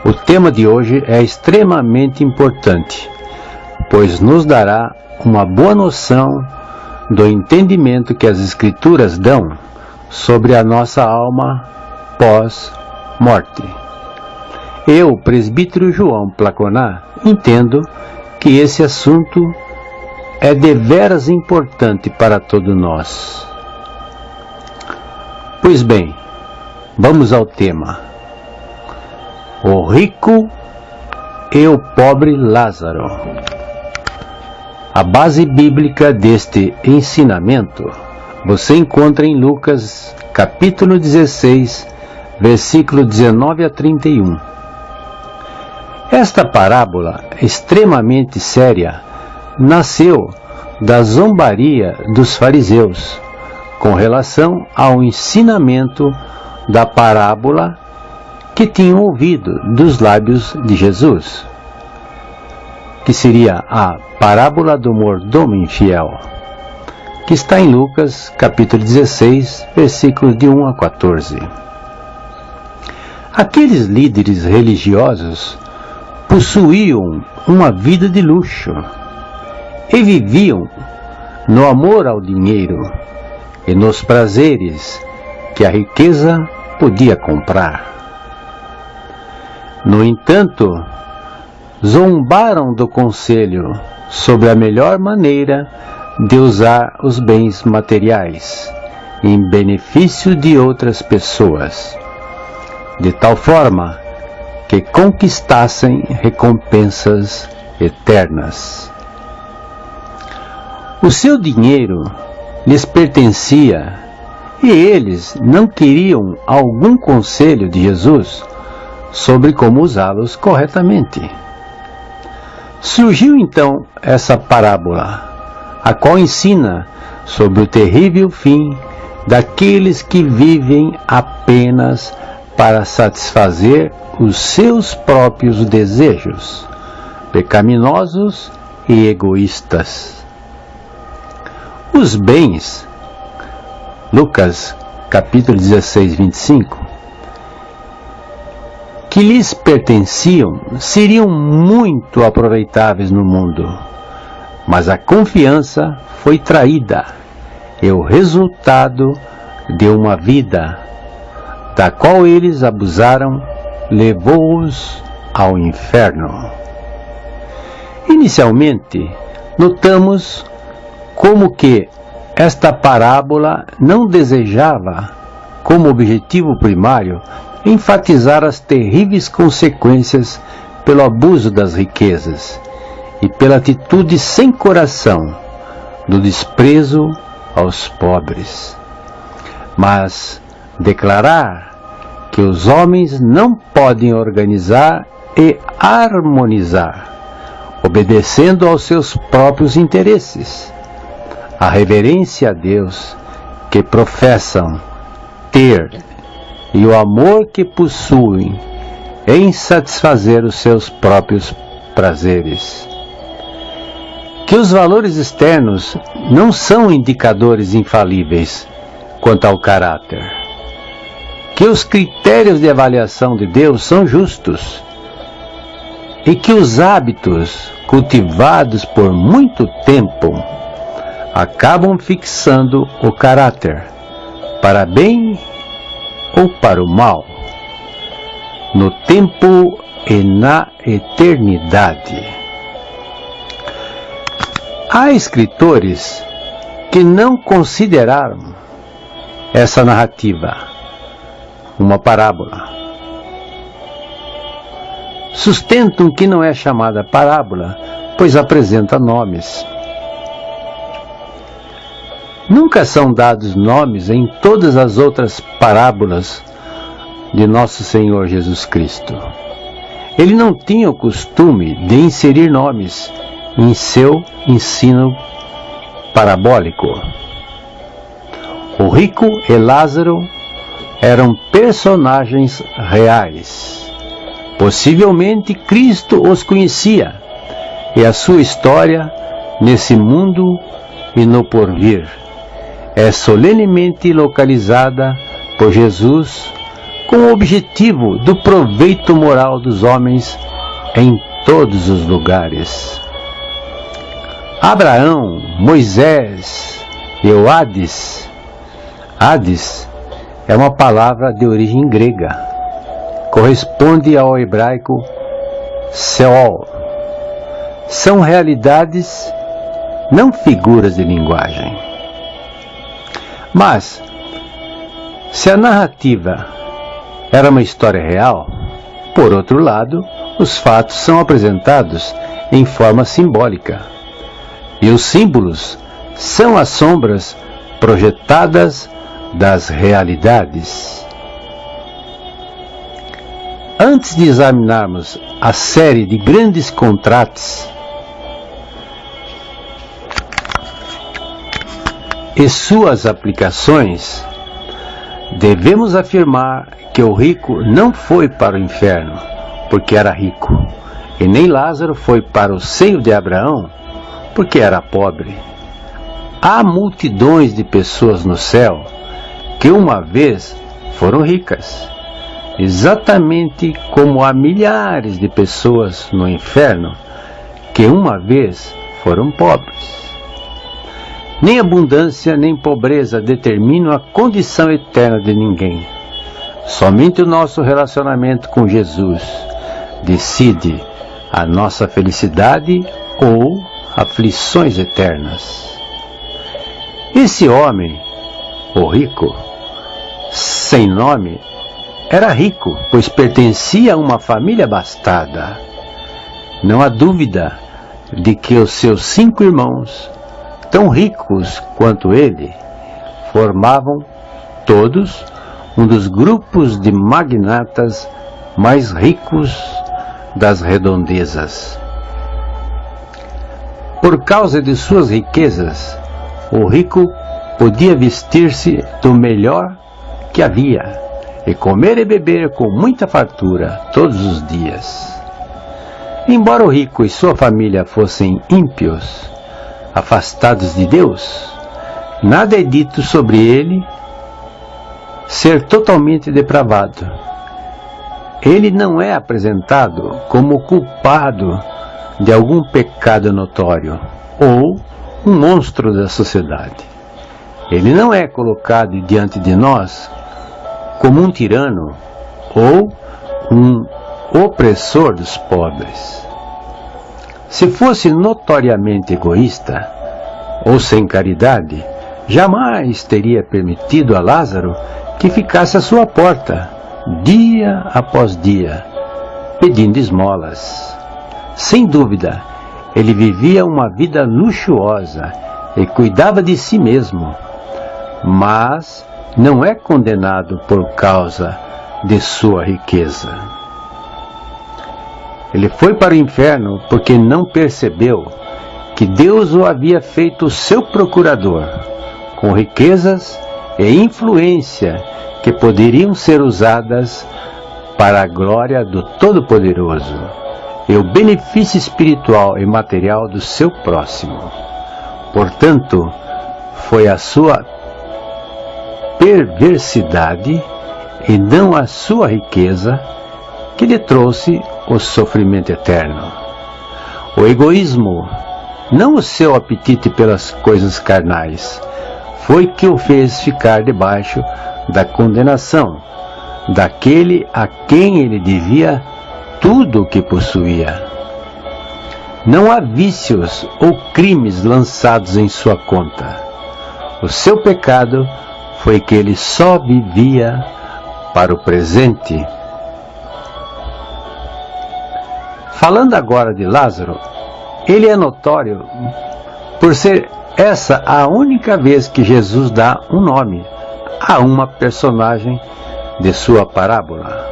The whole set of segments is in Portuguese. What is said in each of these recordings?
O tema de hoje é extremamente importante, pois nos dará uma boa noção do entendimento que as Escrituras dão sobre a nossa alma pós-morte. Eu, presbítero João Placoná, entendo que esse assunto é deveras importante para todos nós. Pois bem, vamos ao tema. O rico e o pobre Lázaro. A base bíblica deste ensinamento você encontra em Lucas, capítulo 16, versículo 19 a 31. Esta parábola extremamente séria nasceu da zombaria dos fariseus com relação ao ensinamento da parábola que tinham ouvido dos lábios de Jesus, que seria a parábola do mordomo infiel, que está em Lucas, capítulo 16, versículos de 1 a 14. Aqueles líderes religiosos possuíam uma vida de luxo e viviam no amor ao dinheiro e nos prazeres que a riqueza podia comprar. No entanto, zombaram do conselho sobre a melhor maneira de usar os bens materiais em benefício de outras pessoas, de tal forma que conquistassem recompensas eternas. O seu dinheiro lhes pertencia e eles não queriam algum conselho de Jesus sobre como usá-los corretamente. Surgiu então essa parábola, a qual ensina sobre o terrível fim daqueles que vivem apenas para satisfazer os seus próprios desejos, pecaminosos e egoístas. Os bens, Lucas capítulo 16, 25, que lhes pertenciam seriam muito aproveitáveis no mundo, mas a confiança foi traída e o resultado de uma vida da qual eles abusaram levou-os ao inferno. Inicialmente, notamos como que esta parábola não desejava, como objetivo primário, enfatizar as terríveis consequências pelo abuso das riquezas e pela atitude sem coração do desprezo aos pobres, mas declarar que os homens não podem organizar e harmonizar, obedecendo aos seus próprios interesses. A reverência a Deus que professam ter e o amor que possuem em satisfazer os seus próprios prazeres. Que os valores externos não são indicadores infalíveis quanto ao caráter. Que os critérios de avaliação de Deus são justos. E que os hábitos cultivados por muito tempo acabam fixando o caráter, para bem ou para o mal, no tempo e na eternidade. Há escritores que não consideraram essa narrativa uma parábola. Sustentam que não é chamada parábola, pois apresenta nomes. Nunca são dados nomes em todas as outras parábolas de nosso Senhor Jesus Cristo. Ele não tinha o costume de inserir nomes em seu ensino parabólico. O rico e Lázaro eram personagens reais. Possivelmente Cristo os conhecia, e a sua história nesse mundo e no porvir é solenemente localizada por Jesus com o objetivo do proveito moral dos homens em todos os lugares. Abraão, Moisés e o Hades. Hades é uma palavra de origem grega. Corresponde ao hebraico Seol. São realidades, não figuras de linguagem. Mas, se a narrativa era uma história real, por outro lado, os fatos são apresentados em forma simbólica. E os símbolos são as sombras projetadas das realidades. Antes de examinarmos a série de grandes contrastes e suas aplicações, devemos afirmar que o rico não foi para o inferno porque era rico, e nem Lázaro foi para o seio de Abraão porque era pobre. Há multidões de pessoas no céu que uma vez foram ricas, exatamente como há milhares de pessoas no inferno que uma vez foram pobres. Nem abundância nem pobreza determinam a condição eterna de ninguém. Somente o nosso relacionamento com Jesus decide a nossa felicidade ou aflições eternas. Esse homem, o rico, sem nome, era rico, pois pertencia a uma família abastada. Não há dúvida de que os seus 5 irmãos, tão ricos quanto ele, formavam todos um dos grupos de magnatas mais ricos das redondezas. Por causa de suas riquezas, o rico podia vestir-se do melhor que havia e comer e beber com muita fartura todos os dias. Embora o rico e sua família fossem ímpios, afastados de Deus, nada é dito sobre ele ser totalmente depravado. Ele não é apresentado como culpado de algum pecado notório ou um monstro da sociedade. Ele não é colocado diante de nós como um tirano ou um opressor dos pobres. Se fosse notoriamente egoísta ou sem caridade, jamais teria permitido a Lázaro que ficasse à sua porta, dia após dia, pedindo esmolas. Sem dúvida, ele vivia uma vida luxuosa e cuidava de si mesmo, mas não é condenado por causa de sua riqueza. Ele foi para o inferno porque não percebeu que Deus o havia feito seu procurador, com riquezas e influência que poderiam ser usadas para a glória do Todo-Poderoso e o benefício espiritual e material do seu próximo. Portanto, foi a sua perversidade e não a sua riqueza que lhe trouxe o sofrimento eterno. O egoísmo, não o seu apetite pelas coisas carnais, foi que o fez ficar debaixo da condenação daquele a quem ele devia tudo o que possuía. Não há vícios ou crimes lançados em sua conta. O seu pecado foi que ele só vivia para o presente. Falando agora de Lázaro, ele é notório por ser essa a única vez que Jesus dá um nome a uma personagem de sua parábola.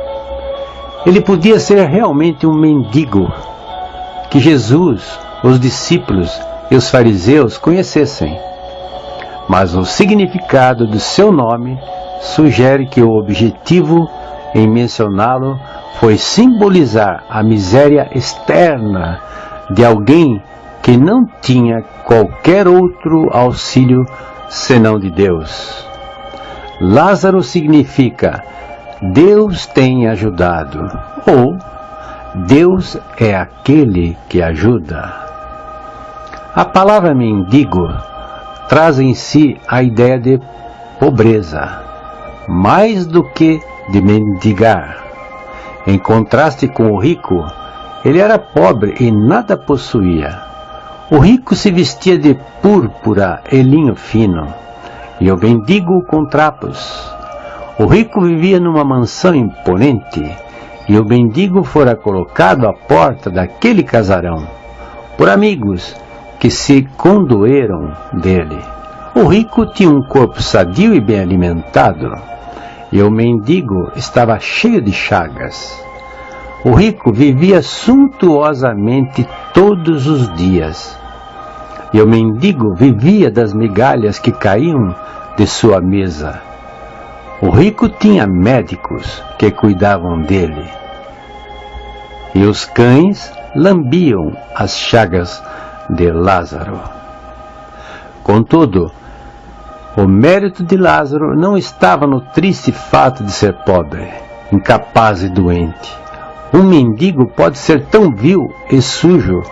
Ele podia ser realmente um mendigo que Jesus, os discípulos e os fariseus conhecessem, mas o significado do seu nome sugere que o objetivo em mencioná-lo foi simbolizar a miséria externa de alguém que não tinha qualquer outro auxílio senão de Deus. Lázaro significa Deus tem ajudado, ou Deus é aquele que ajuda. A palavra mendigo traz em si a ideia de pobreza, mais do que de mendigar. Em contraste com o rico, ele era pobre e nada possuía. O rico se vestia de púrpura e linho fino, e o mendigo com trapos. O rico vivia numa mansão imponente, e o mendigo fora colocado à porta daquele casarão, por amigos que se condoeram dele. O rico tinha um corpo sadio e bem alimentado, e o mendigo estava cheio de chagas. O rico vivia suntuosamente todos os dias, e o mendigo vivia das migalhas que caíam de sua mesa. O rico tinha médicos que cuidavam dele, e os cães lambiam as chagas de Lázaro. Contudo, o mérito de Lázaro não estava no triste fato de ser pobre, incapaz e doente. Um mendigo pode ser tão vil e sujo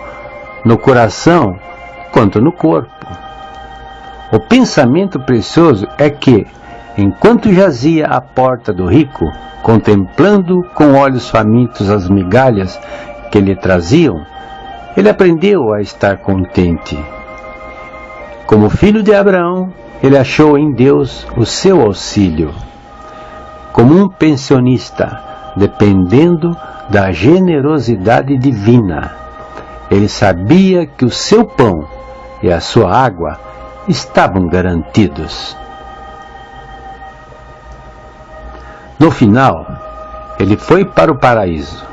no coração quanto no corpo. O pensamento precioso é que, enquanto jazia à porta do rico, contemplando com olhos famintos as migalhas que lhe traziam, ele aprendeu a estar contente. Como filho de Abraão, ele achou em Deus o seu auxílio. Como um pensionista, dependendo da generosidade divina, ele sabia que o seu pão e a sua água estavam garantidos. No final, ele foi para o paraíso,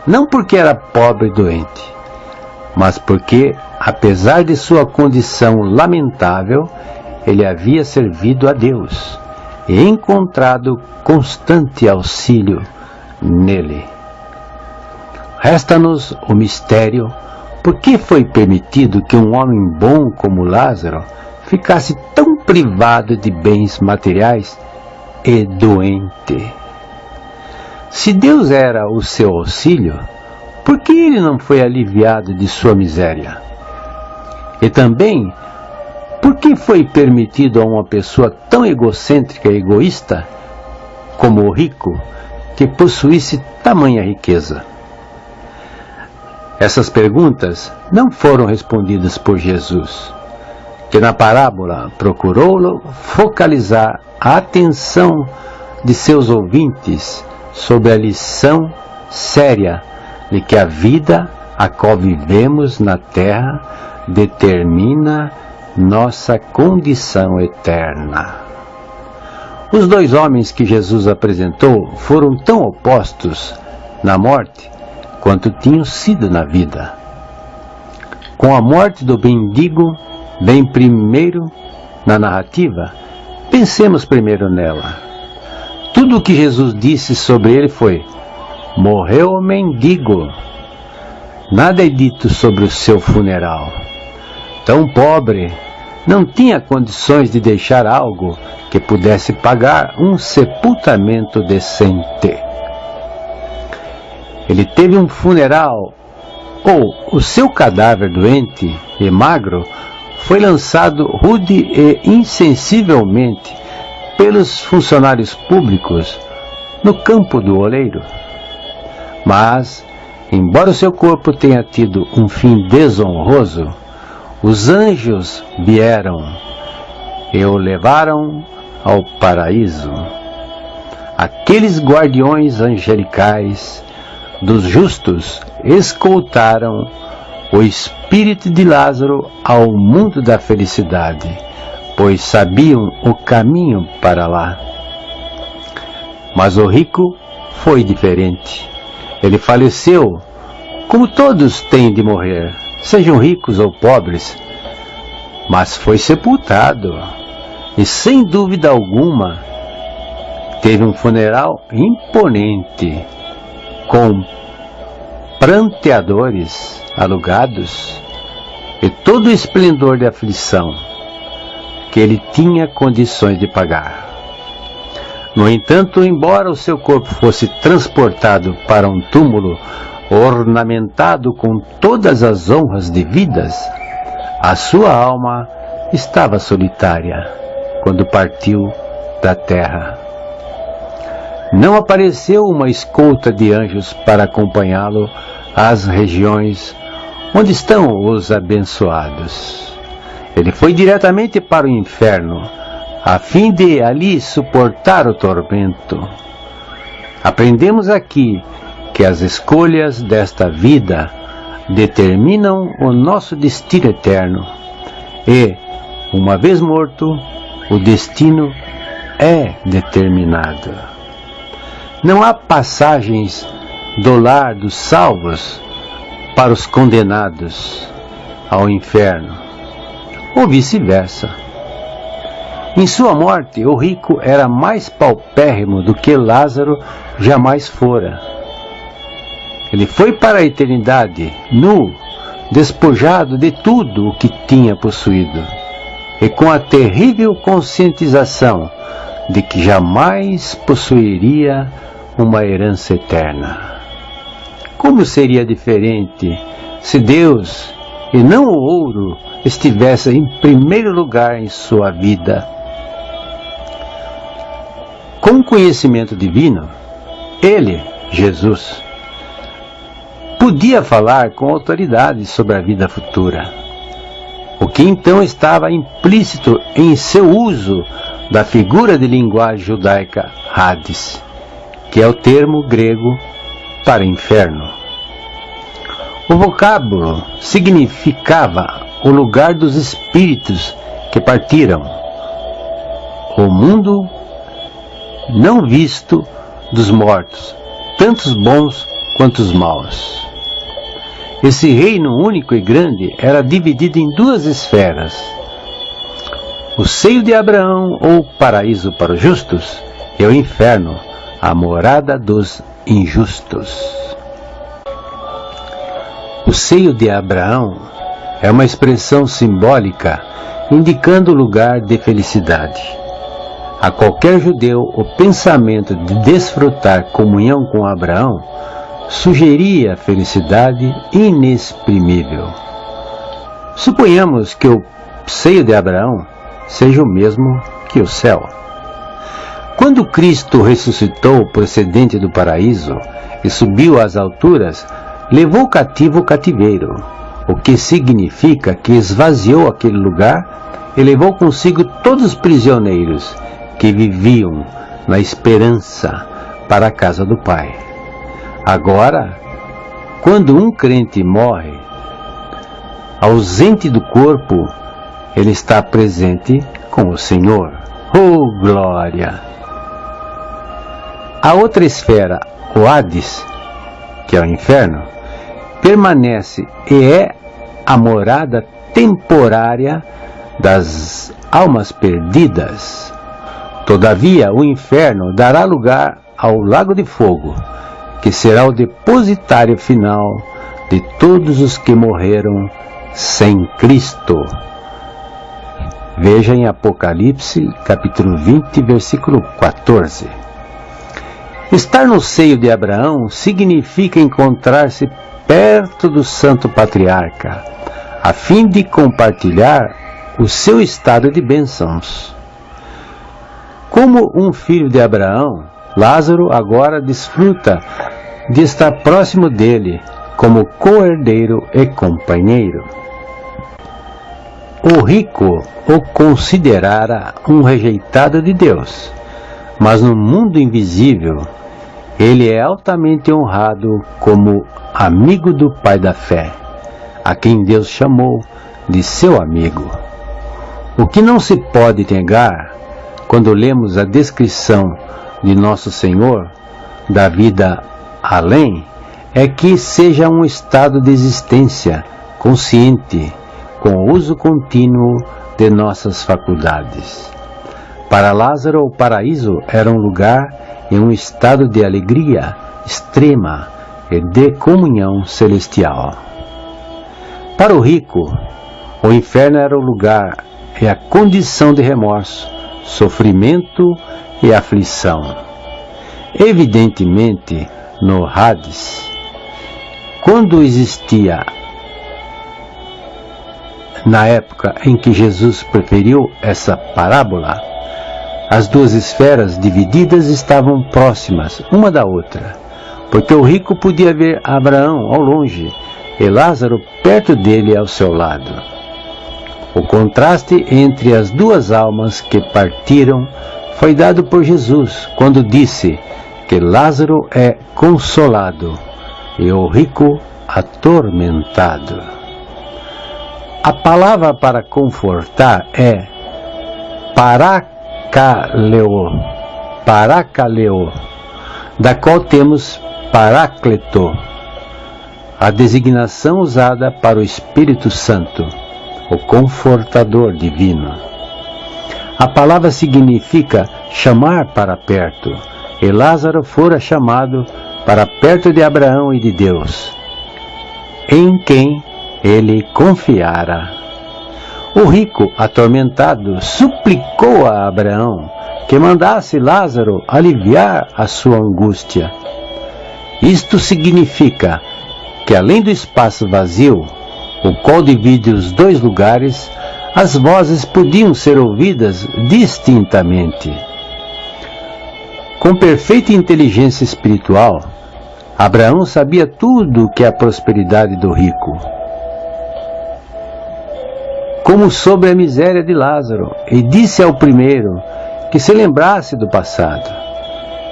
não porque era pobre e doente, mas porque, apesar de sua condição lamentável, ele havia servido a Deus e encontrado constante auxílio nele. Resta-nos o mistério: por que foi permitido que um homem bom como Lázaro ficasse tão privado de bens materiais e doente? Se Deus era o seu auxílio, por que ele não foi aliviado de sua miséria? E também, por que foi permitido a uma pessoa tão egocêntrica e egoísta como o rico que possuísse tamanha riqueza? Essas perguntas não foram respondidas por Jesus, que na parábola procurou focalizar a atenção de seus ouvintes sobre a lição séria de que a vida a qual vivemos na terra determina nossa condição eterna. Os dois homens que Jesus apresentou foram tão opostos na morte quanto tinham sido na vida. Com a morte do mendigo, bem primeiro na narrativa, pensemos primeiro nela. Tudo o que Jesus disse sobre ele foi: morreu o mendigo. Nada é dito sobre o seu funeral. Tão pobre, não tinha condições de deixar algo que pudesse pagar um sepultamento decente. Ele teve um funeral, ou o seu cadáver doente e magro foi lançado rude e insensivelmente pelos funcionários públicos no campo do oleiro. Mas, embora o seu corpo tenha tido um fim desonroso, os anjos vieram e o levaram ao paraíso. Aqueles guardiões angelicais dos justos escoltaram o espírito de Lázaro ao mundo da felicidade, pois sabiam o caminho para lá. Mas o rico foi diferente. Ele faleceu, como todos têm de morrer, sejam ricos ou pobres, mas foi sepultado, e sem dúvida alguma teve um funeral imponente, com pranteadores alugados e todo o esplendor de aflição que ele tinha condições de pagar. No entanto, embora o seu corpo fosse transportado para um túmulo ornamentado com todas as honras devidas, a sua alma estava solitária quando partiu da terra. Não apareceu uma escolta de anjos para acompanhá-lo às regiões onde estão os abençoados. Ele foi diretamente para o inferno, a fim de ali suportar o tormento. Aprendemos aqui que as escolhas desta vida determinam o nosso destino eterno e, uma vez morto, o destino é determinado. Não há passagens do lar dos salvos para os condenados ao inferno, ou vice-versa. Em sua morte, o rico era mais paupérrimo do que Lázaro jamais fora. Ele foi para a eternidade, nu, despojado de tudo o que tinha possuído, e com a terrível conscientização de que jamais possuiria uma herança eterna. Como seria diferente se Deus, e não o ouro, estivesse em primeiro lugar em sua vida? Com conhecimento divino, ele, Jesus, podia falar com autoridade sobre a vida futura, o que então estava implícito em seu uso da figura de linguagem judaica Hades, que é o termo grego para inferno. O vocábulo significava o lugar dos espíritos que partiram, o mundo não visto dos mortos, tanto os bons quanto os maus. Esse reino único e grande era dividido em duas esferas: o seio de Abraão, ou paraíso para os justos, e o inferno, a morada dos injustos. O seio de Abraão é uma expressão simbólica indicando o lugar de felicidade. A qualquer judeu, o pensamento de desfrutar comunhão com Abraão sugeria felicidade inexprimível. Suponhamos que o seio de Abraão seja o mesmo que o céu. Quando Cristo ressuscitou procedente do paraíso e subiu às alturas, levou cativo o cativeiro, o que significa que esvaziou aquele lugar e levou consigo todos os prisioneiros que viviam na esperança para a casa do Pai. Agora, quando um crente morre, ausente do corpo, ele está presente com o Senhor. Oh, glória! A outra esfera, o Hades, que é o inferno, permanece e é a morada temporária das almas perdidas. Todavia, o inferno dará lugar ao lago de fogo, que será o depositário final de todos os que morreram sem Cristo. Veja em Apocalipse, capítulo 20, versículo 14. Estar no seio de Abraão significa encontrar-se perto do Santo Patriarca, a fim de compartilhar o seu estado de bênçãos. Como um filho de Abraão, Lázaro agora desfruta de estar próximo dele como co-herdeiro e companheiro. O rico o considerara um rejeitado de Deus, mas no mundo invisível ele é altamente honrado como amigo do Pai da fé, a quem Deus chamou de seu amigo. O que não se pode negar quando lemos a descrição de Nosso Senhor da vida além é que seja um estado de existência consciente, com o uso contínuo de nossas faculdades. Para Lázaro, o paraíso era um lugar em um estado de alegria extrema e de comunhão celestial. Para o rico, o inferno era o lugar e a condição de remorso, sofrimento e aflição. Evidentemente, no Hades, quando existia, na época em que Jesus preferiu essa parábola, as duas esferas divididas estavam próximas uma da outra, porque o rico podia ver Abraão ao longe e Lázaro perto dele ao seu lado. O contraste entre as duas almas que partiram foi dado por Jesus quando disse que Lázaro é consolado e o rico atormentado. A palavra para confortar é parakaleo, da qual temos Paráclito, a designação usada para o Espírito Santo, o Confortador Divino. A palavra significa chamar para perto, e Lázaro fora chamado para perto de Abraão e de Deus, em quem ele confiara. O rico, atormentado, suplicou a Abraão que mandasse Lázaro aliviar a sua angústia. Isto significa que, além do espaço vazio, o qual divide os dois lugares, as vozes podiam ser ouvidas distintamente. Com perfeita inteligência espiritual, Abraão sabia tudo que é a prosperidade do rico, como sobre a miséria de Lázaro, e disse ao primeiro que se lembrasse do passado,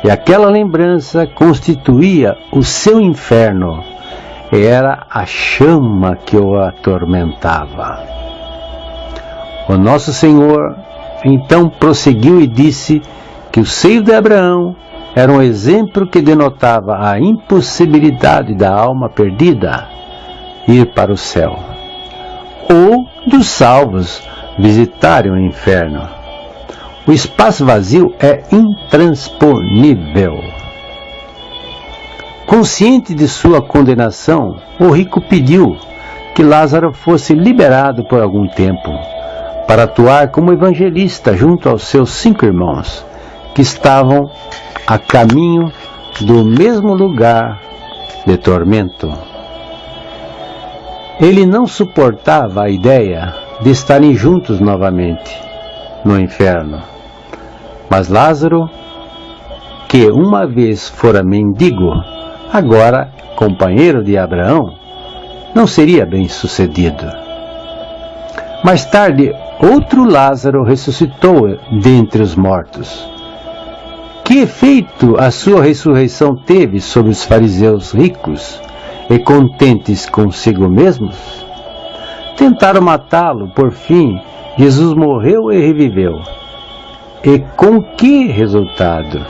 e aquela lembrança constituía o seu inferno, e era a chama que o atormentava. O nosso Senhor então prosseguiu e disse que o seio de Abraão era um exemplo que denotava a impossibilidade da alma perdida ir para o céu, ou dos salvos visitarem o inferno. O espaço vazio é intransponível. Consciente de sua condenação, o rico pediu que Lázaro fosse liberado por algum tempo, para atuar como evangelista junto aos seus 5 irmãos, que estavam a caminho do mesmo lugar de tormento. Ele não suportava a ideia de estarem juntos novamente no inferno. Mas Lázaro, que uma vez fora mendigo, agora companheiro de Abraão, não seria bem-sucedido. Mais tarde, outro Lázaro ressuscitou dentre os mortos. Que efeito a sua ressurreição teve sobre os fariseus ricos e contentes consigo mesmos? Tentaram matá-lo, por fim, Jesus morreu e reviveu. E com que resultado?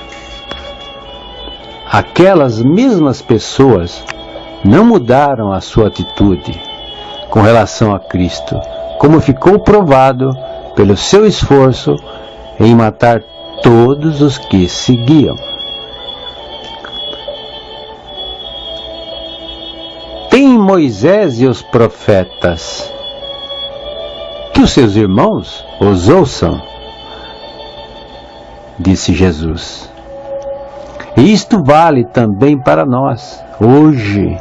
Aquelas mesmas pessoas não mudaram a sua atitude com relação a Cristo, como ficou provado pelo seu esforço em matar todos os que seguiam. Tem Moisés e os profetas, que os seus irmãos os ouçam, disse Jesus. E isto vale também para nós, hoje,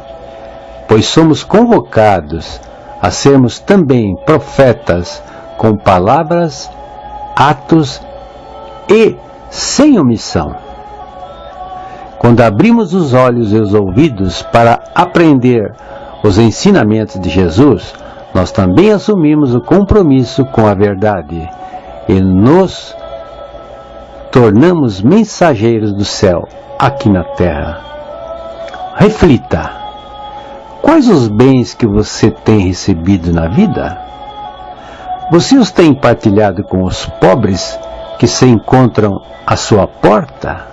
pois somos convocados a sermos também profetas com palavras, atos e sem omissão. Quando abrimos os olhos e os ouvidos para aprender os ensinamentos de Jesus, nós também assumimos o compromisso com a verdade e nos tornamos mensageiros do céu aqui na terra. Reflita: quais os bens que você tem recebido na vida? Você os tem partilhado com os pobres que se encontram à sua porta?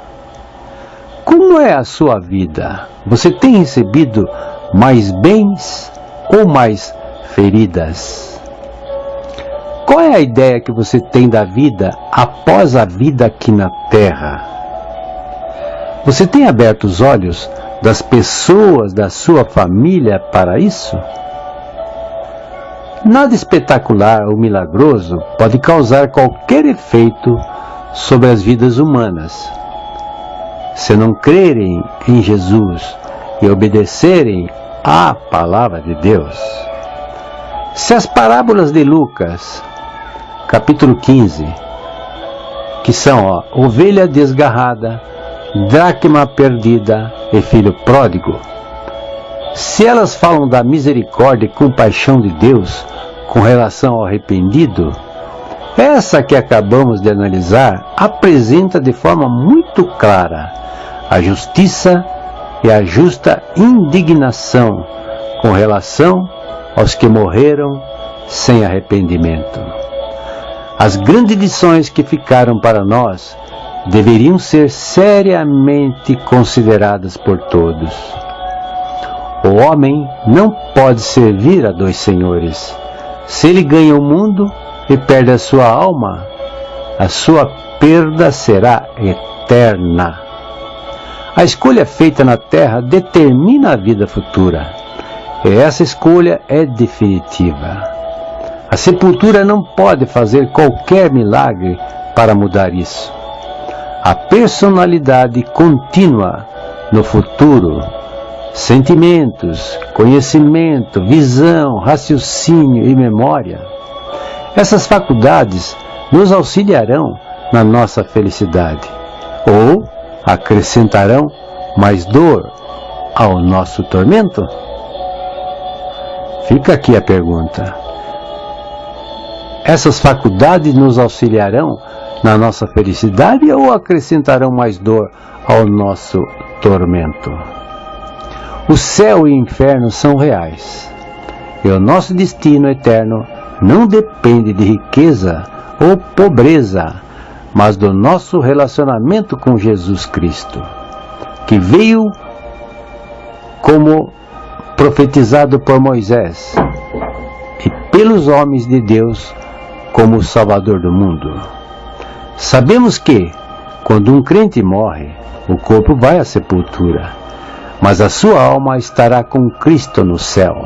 Como é a sua vida? Você tem recebido mais bens ou mais feridas? Qual é a ideia que você tem da vida após a vida aqui na terra? Você tem aberto os olhos das pessoas da sua família para isso? Nada espetacular ou milagroso pode causar qualquer efeito sobre as vidas humanas. Se não crerem em Jesus e obedecerem à palavra de Deus. Se as parábolas de Lucas, capítulo 15, que são ovelha desgarrada, dracma perdida e filho pródigo, se elas falam da misericórdia e compaixão de Deus com relação ao arrependido, essa que acabamos de analisar apresenta de forma muito clara a justiça e a justa indignação com relação aos que morreram sem arrependimento. As grandes lições que ficaram para nós deveriam ser seriamente consideradas por todos. O homem não pode servir a dois senhores. Se ele ganha o mundo e perde a sua alma, a sua perda será eterna. A escolha feita na terra determina a vida futura. E essa escolha é definitiva. A sepultura não pode fazer qualquer milagre para mudar isso. A personalidade contínua no futuro, sentimentos, conhecimento, visão, raciocínio e memória. Essas faculdades nos auxiliarão na nossa felicidade ou acrescentarão mais dor ao nosso tormento? Fica aqui a pergunta. Essas faculdades nos auxiliarão na nossa felicidade ou acrescentarão mais dor ao nosso tormento? O céu e o inferno são reais, e o nosso destino eterno não depende de riqueza ou pobreza, mas do nosso relacionamento com Jesus Cristo, que veio como profetizado por Moisés e pelos homens de Deus como o Salvador do mundo. Sabemos que, quando um crente morre, o corpo vai à sepultura, mas a sua alma estará com Cristo no céu.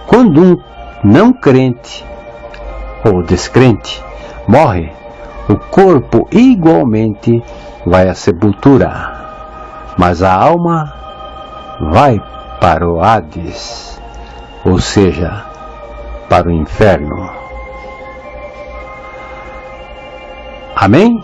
Quando um não crente ou descrente morre, o corpo igualmente vai à sepultura, mas a alma vai para o Hades, ou seja, para o inferno. Amém?